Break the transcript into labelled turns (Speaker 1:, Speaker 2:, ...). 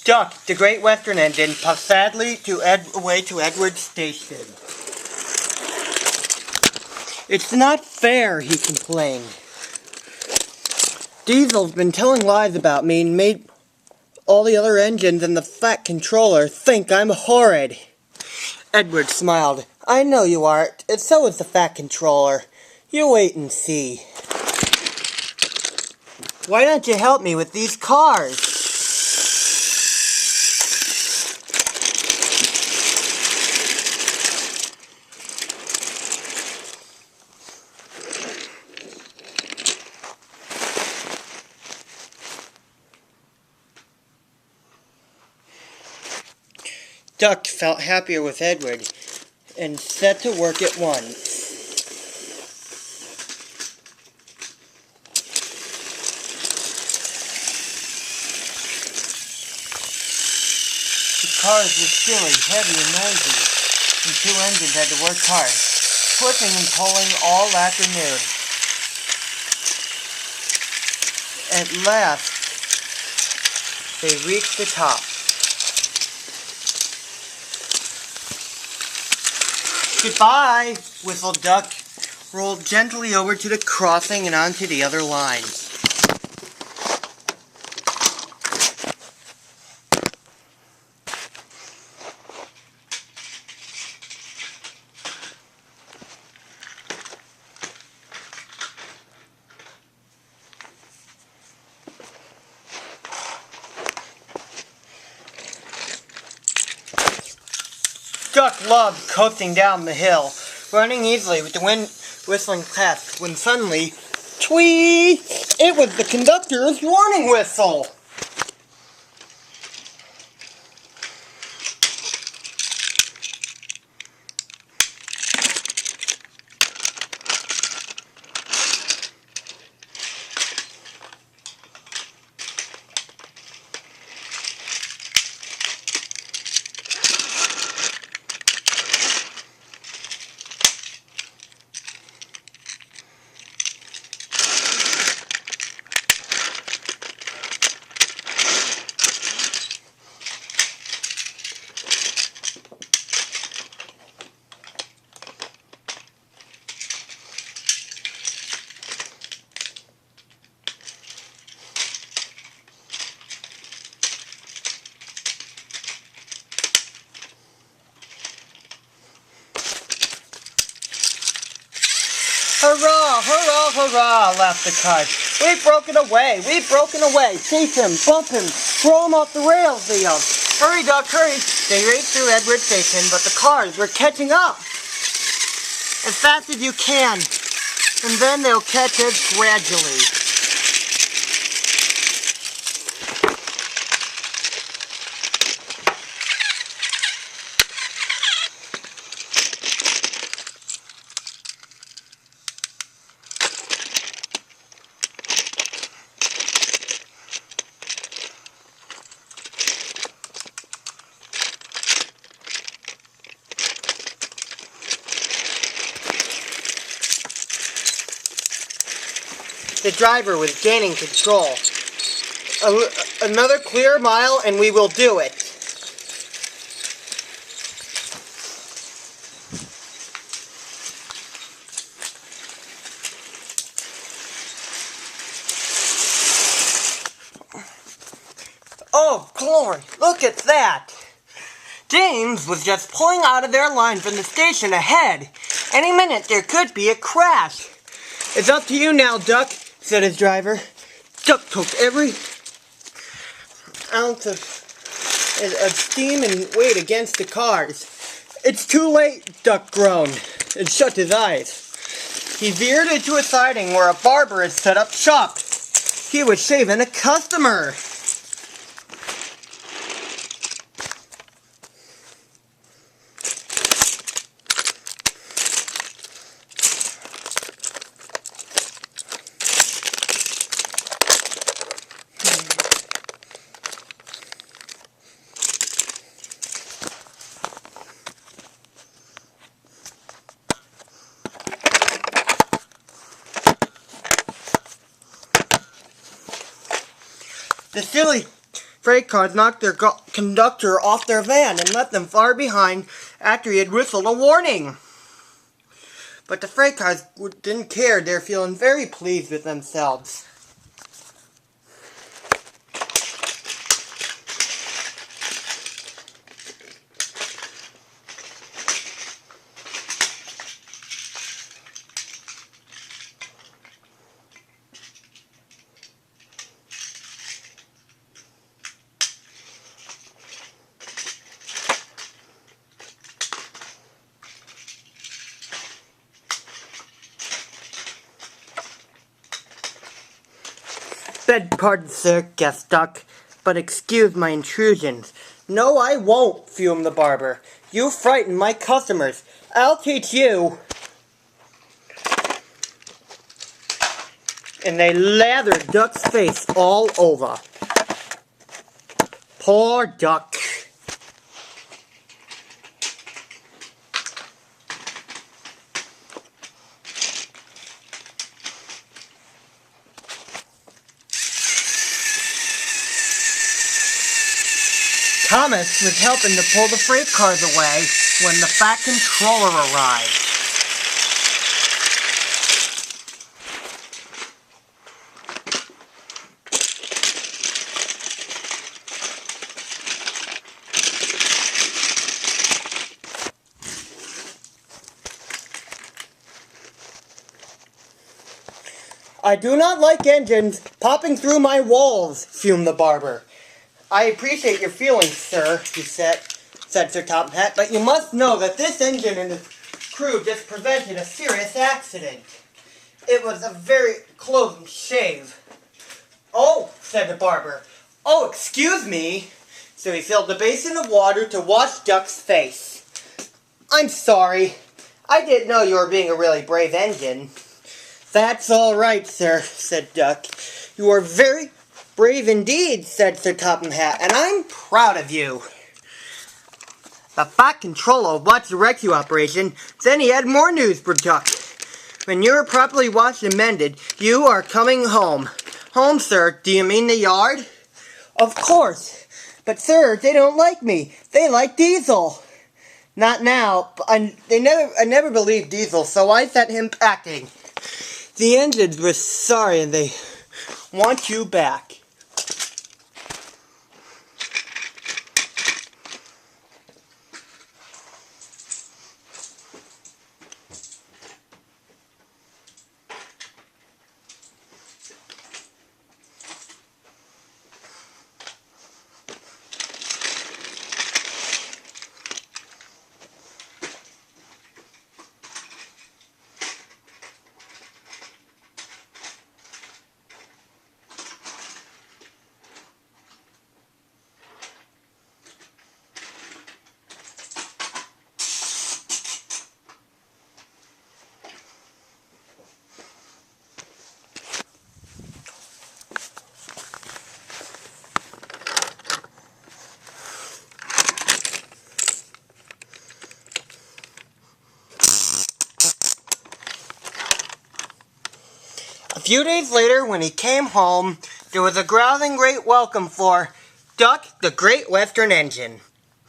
Speaker 1: Duck, the Great Western engine, puffed sadly away to Edward's station. It's not fair, he complained. Diesel's been telling lies about me and made all the other engines and the fat controller think I'm horrid. Edward smiled. I know you aren't, and so is the fat controller. You wait and see. Why don't you help me with these cars? Duck felt happier with Edward and set to work at once. The cars were silly, heavy, and noisy, and two engines had to work hard, flipping and pulling all afternoon. At last, they reached the top. Goodbye, whistled Duck, rolled gently over to the crossing and onto the other lines. Duck loved coasting down the hill, running easily with the wind whistling past, when suddenly, twee! It was the conductor's warning whistle! Hurrah, hurrah, hurrah, laughed the kite. We've broken away, we've broken away. Chase him, bump him, throw him off the rails, they yelled. Hurry, Duck, hurry. They raced through Edward Station, but the cars were catching up. As fast as you can, and then they'll catch us gradually. The driver was gaining control. Another clear mile and we will do it. Oh, glory, look at that! James was just pulling out of their line from the station ahead. Any minute there could be a crash. It's up to you now, Duck, said his driver. Duck took every ounce of steam and weight against the cars. It's too late, Duck groaned and shut his eyes. He veered into a siding where a barber had set up shop. He was shaving a customer. The freight cars knocked their conductor off their van and left them far behind after he had whistled a warning. But the freight cars didn't care. They're feeling very pleased with themselves. Beg pardon, sir, guessed Duck, but excuse my intrusions. No, I won't, fumed the barber. You frighten my customers. I'll teach you. And they lathered Duck's face all over. Poor Duck. Thomas was helping to pull the freight cars away when the Fat Controller arrived. I do not like engines popping through my walls, fumed the barber. I appreciate your feelings, sir, he said Sir Top Hat, but you must know that this engine and its crew just prevented a serious accident. It was a very close shave. Oh, said the barber. Oh, excuse me. So he filled the basin of water to wash Duck's face. I'm sorry. I didn't know you were being a really brave engine. That's all right, sir, said Duck. You are very brave indeed, said Sir Topham Hatt, and I'm proud of you. The Fat Controller watched the rescue operation, then he had more news for Duck. When you're properly washed and mended, you are coming home. Home, sir, do you mean the yard? Of course. But sir, they don't like me. They like Diesel. Not now. I never believed Diesel, so I set him packing. The engines were sorry and they want you back. A few days later, when he came home, there was a rousing great welcome for Duck, the Great Western Engine.